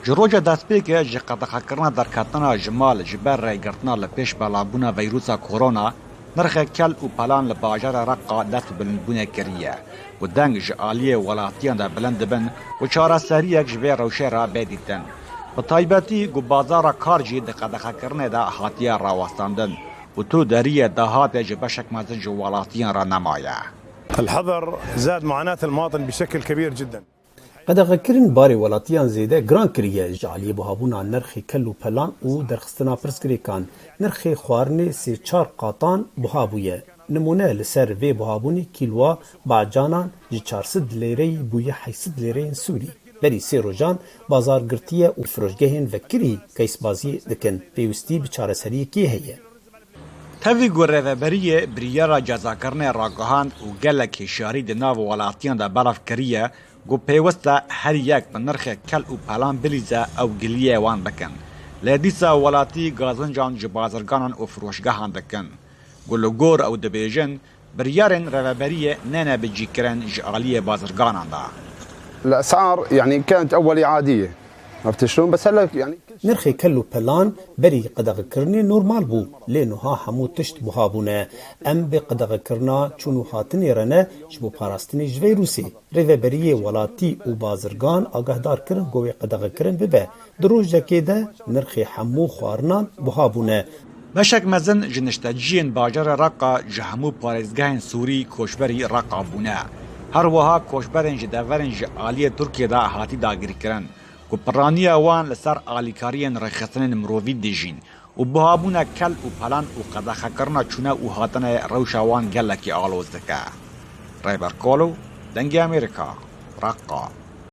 جروجا دستپیکه جه قدخکرنا در کتنا جمال جبر رای گرتنا لپیش بلابونا ویروسا کورونا نرخ کل و پلان لباجر رقا دست بلندبونه کریه و دنگ جعالی ولاتیان دا بلند بن و چاره سریک جوی روشه را بیدیدن. و طایبتی گو بازار کار جی ده قدخکرنه دا حاتیه راوستاندن و تو دریه دهات جبشک مزن جو ولاتیان را نمایه. الحظر زاد معاناة المواطن بشكل كبير جدا. قدغکرین باری ولاتیان زیده گران کریه جعلی بهابونا نرخ کل و پلان و درخستنا پرسکریکان نرخ خوارنی 3-4 قاطان بهابویه. نمونه لسر وی بهابونی کیلوا باجانان جی 400 لیره بویه 800 لیره سوری. بری سی روزان بازار گرتیه و فروشگهین وکری کیس بازی دکن پیوستی بچاره سری کی هیه. تاوی گوره و بریه بریارا جزا کرنه راگهاند و گلک شاری ده ناو ولاتیان ده برف کریه گو پیوسته هر یک به نرخ کل و پلان بلیزه او گلیه وان بکن. لیدیسا ولاتی گازنجان جبازرگانان و فروشگهان دکن. گلو گور او دبیجن بریارن روبریه نانا بجی کرن جعالی بازرگانان ده. الأسعار يعني كانت أولي عادية ما بتشلون بس هلا يعني نرخ کل و پلان بری قدغکرنی نورمال بو لینوها همو تشت بهابونه ام به قدغکرنا چونو هاتنی رنه جبو پاراستنی جوی روسی ریوه بریه ولاتی و بازرگان آگهدار کرن گوی قدغکرن ببه دروج دکی ده نرخ همو خوارنان بهابونه بشک مزن جنشتجین باجر رقا جهمو پارزگاهن سوری کوشبری رقا بونه هر وها کوشبرن جدورن جعالی ترکیه دا هاتی داگیری کرن و پرانیه وان لسر آلیکارین رخصتن مرووی دیجین و بهابونه کل و پلان و قدخکرنا چونه و هاتن روشاوان گلکی آلوز دکه. ریبر کولو دنگی امریکا رقا